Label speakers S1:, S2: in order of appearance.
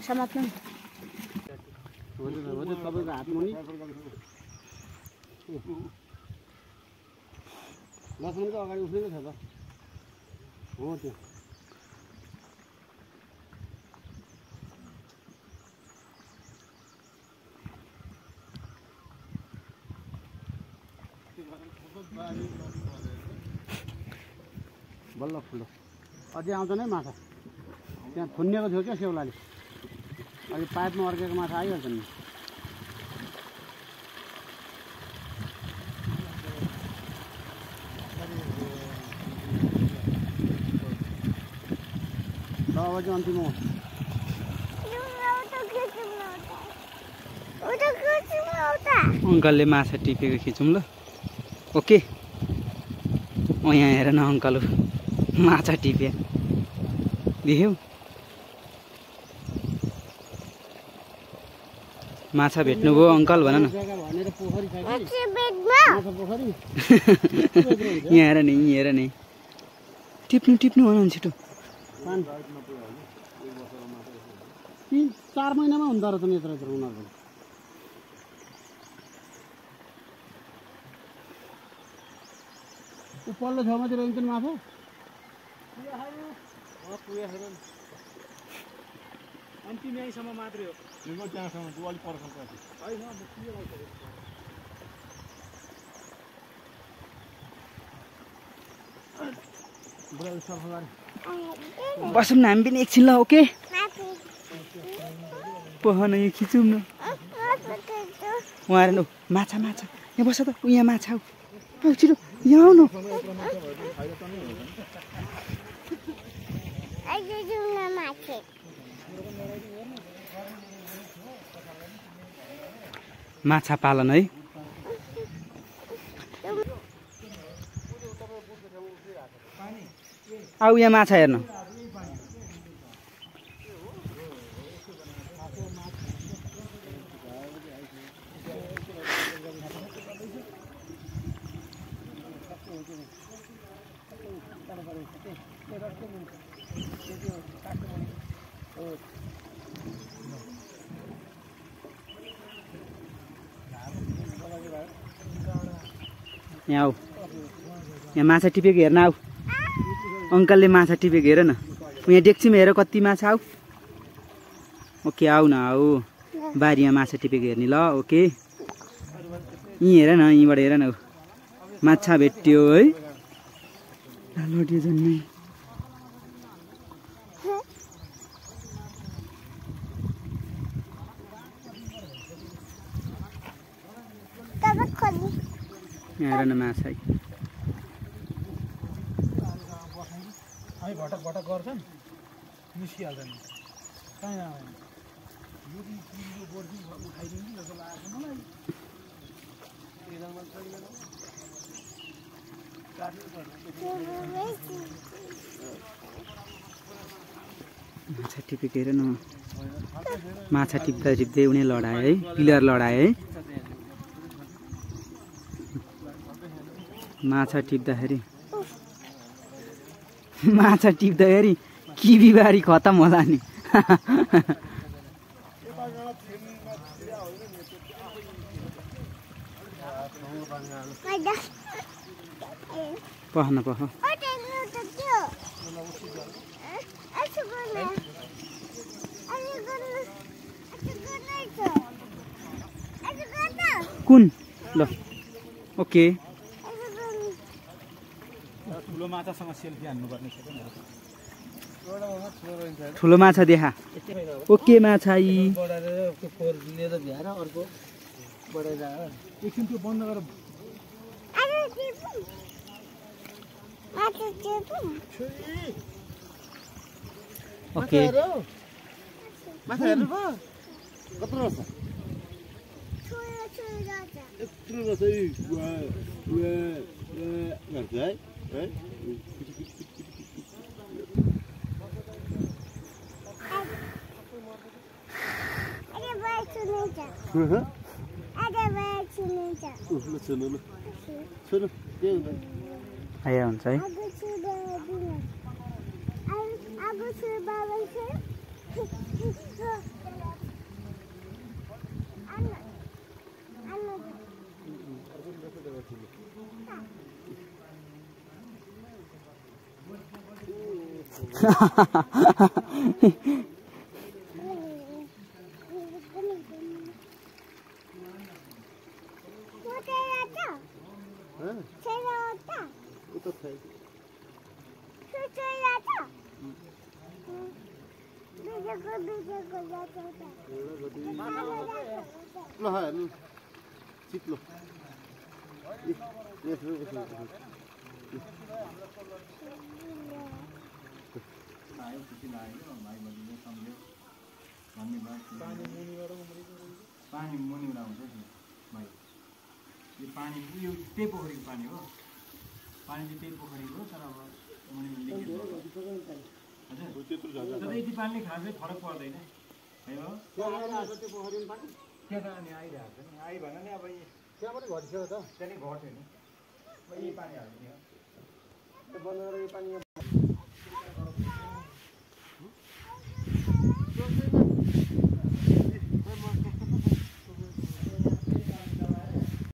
S1: समात्नु
S2: तपाईँको हातमा नि लसुनको अगाडि उफ्रिएको छ त हो त्यो बल्ल फुल्लो अझै आउँदैन है माछा त्यहाँ थुन्निएको थियो क्या सेउलाले अघि पाइपमा अर्केको माछा आइहाल्छ नि ल अब चाहिँ अन्तिम हो
S3: अङ्कलले माछा टिपेको खिचौँ ल ओके यहाँ हेर न अङ्कल माछा टिप्या देख्यौ माछा भेट्नुभयो अङ्कल भन न यहाँ हेर नि हेर नि टिप्नु टिप्नु भन छिटो
S2: 3-4 महिनामा हुँदो रहेछ नि यत्रो यत्रो उनीहरूको त्यो पल्लो छेउमा चाहिँ रहन्छन् माछा
S1: अन्तिम यहीँसम्म मात्रै हो
S2: त्यहाँसम्म तँ अलिक परसम्म
S3: बसौँ न हामी पनि एकछिन ल ओके पहन यो खिचौँ न उहाँ हेर्नु माछा माछा यहाँ बस त यहाँ माछा आऊ छिटो यहाँ आउनु माछा पालन है आऊ यहाँ माछा हेर्नु यहाँ आऊ यहाँ माछा टिपेको हेर्न आऊ अङ्कलले माछा टिपेको हेर न यहाँ डेक्चीमा हेर कति माछा आऊ ओके आऊ न आऊ बारीमा माछा टिपेको हेर्ने ल ओके यहीँ हेर न यहीँबाट हेर न माछा भेट्यो है लड्यो जन्मै हेर न माछा
S1: भटक भटक गर्छन् निस्किहाल्छ नि कहाँ
S3: माछा टिपेको हेर न माछा टिप्दा टिप्दै उनी लडाए है पिलर लडाए है माछा टिप्दाखेरि किबीबारी खतम होला नि पह न पह कुन ल ओके
S1: ठुलो माछासँग सेल्फी हान्नुपर्ने छ
S3: ठुलो माछा देखा ओके माछा
S1: एकछिन त्यो बन्द गर
S3: ओके
S2: माछा हेर्नु भयो कत्रो रहेछ यत्रो रहेछ गर्छ है
S3: आया हुन्छ है
S2: चिप्लो
S4: पानी मुनिबाट आउँछ नि भाइ यो पानी यो त्यही पोखरीको पानी हो पानी चाहिँ त्यही पोखरीको हो तर अब मुनि लिकेज हजुर तर यति पानीले खासै फरक पर्दैन है हो त्यहाँ त अनि आइरहेको छ नि आइ भन नि अब
S2: त्यहाँ पनि घटिसक्यो त
S4: त्यहाँ नि घट्यो नि यही पानी हाल्ने हो
S2: बन्द गरेर यो पानी